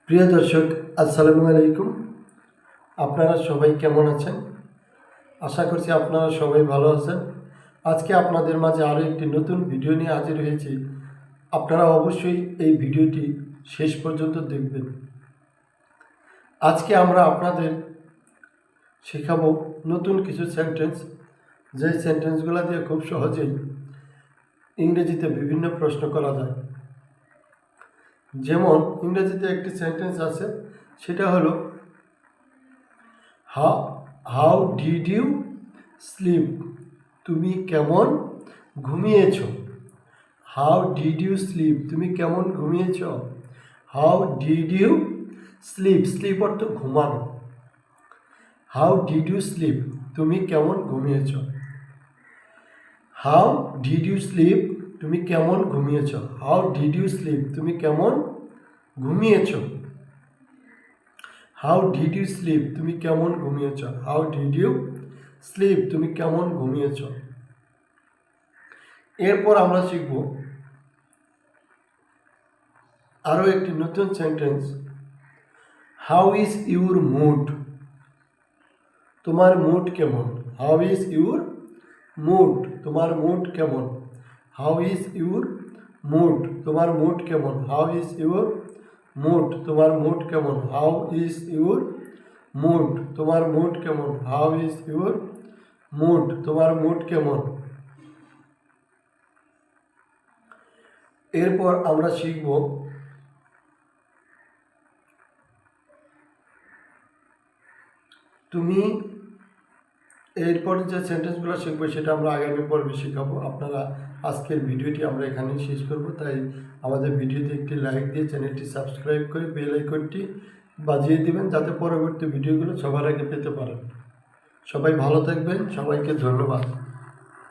প্রিয় দর্শক, আসসালামু আলাইকুম। আপনারা সবাই কেমন আছেন? আশা করছি আপনারা সবাই ভালো আছেন। আজকে আপনাদের মাঝে আরও একটি নতুন ভিডিও নিয়ে হাজির হয়েছি। আপনারা অবশ্যই এই ভিডিওটি শেষ পর্যন্ত দেখবেন। আজকে আমরা আপনাদের শেখাবো নতুন কিছু সেন্টেন্স, যে সেন্টেন্সগুলো দিয়ে খুব সহজেই ইংরেজিতে বিভিন্ন প্রশ্ন করা যায়। যেমন ইংরেজিতে একটি সেন্টেন্স আছে, সেটা হলো হাউ ডিড ইউ স্লিপ? তুমি কেমন ঘুমিয়েছ? How did you sleep? তুমি কেমন ঘুমিয়েছ? How did you sleep? Sleep অর্থ ঘুমানো। How did you sleep? তুমি কেমন ঘুমিয়েছ? How did you sleep? তুমি কেমন ঘুমিয়েছ? How did you sleep? তুমি কেমন ঘুমিয়েছ? How did you sleep? তুমি কেমন ঘুমিয়েছ? How did you sleep? তুমি কেমন ঘুমিয়েছ? এরপর আমরা শিখব আরও একটি নতুন sentence, how is your mood? তোমার মুড কেমন? How is your mood? তোমার মুড কেমন? How is your mood? তোমার মুড কেমন? How is your mood? তোমার মুড কেমন? How is your mood? তোমার মুড কেমন? How is your mood? তোমার মুড কেমন? এরপর আমরা শিখব তুমি। এরপরে যে সেন্টেন্সগুলো শিখবো সেটা আমরা আগামী পর্বে শেখাবো। আপনারা আজকের ভিডিওটি আমরা এখানেই শেষ করব, তাই আমাদের ভিডিওতে একটি লাইক দিয়ে চ্যানেলটি সাবস্ক্রাইব করে বেল আইকনটি বাজিয়ে দিবেন, যাতে পরবর্তী ভিডিওগুলো সবার আগে পেতে পারেন। সবাই ভালো থাকবেন, সবাইকে ধন্যবাদ।